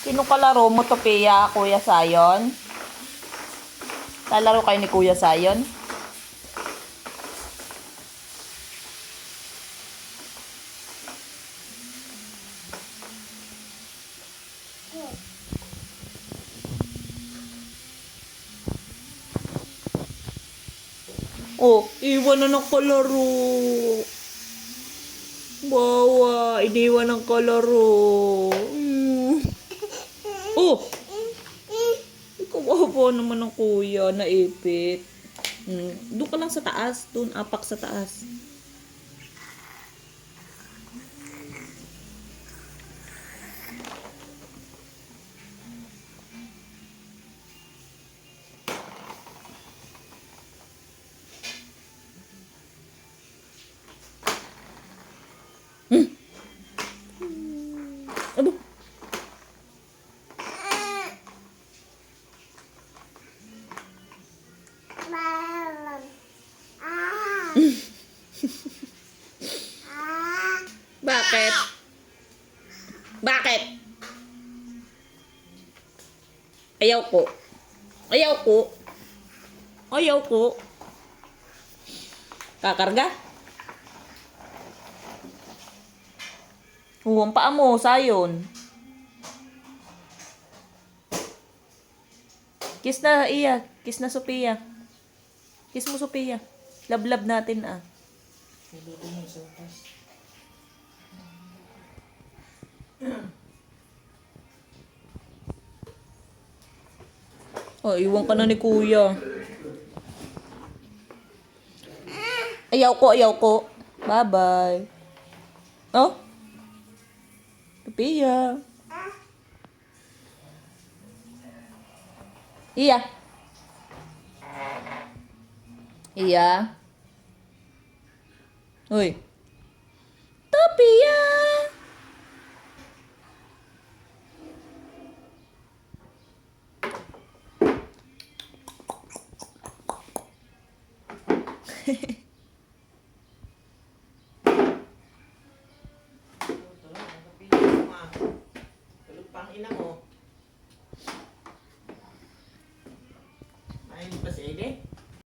Sino kalaro mo to, Pia? Kuya Sayon? Lalaro kayo ni Kuya Sayon? Oh, iwan na ng kalaro. Bawa, iniwan ng kalaro. Oh! Kawawa naman ng kuya, naipit. Doon ka lang sa taas. Doon, apak sa taas. Aba. Bakit? Bakit? Ayaw ko. Ayaw ko. Ayaw ko. Kakarga? Ang paa mo, Sayon. Kiss na, Iya. Kiss na, Sophia. Kiss mo, Sophia. Love-love natin, ah. Oh, iwan ka na ni Kuya. Ayaw ko, ayaw ko. Bye-bye. Oh? Sophia. Iya. Iya. Uy. Sophia. Tulog pang ina mo.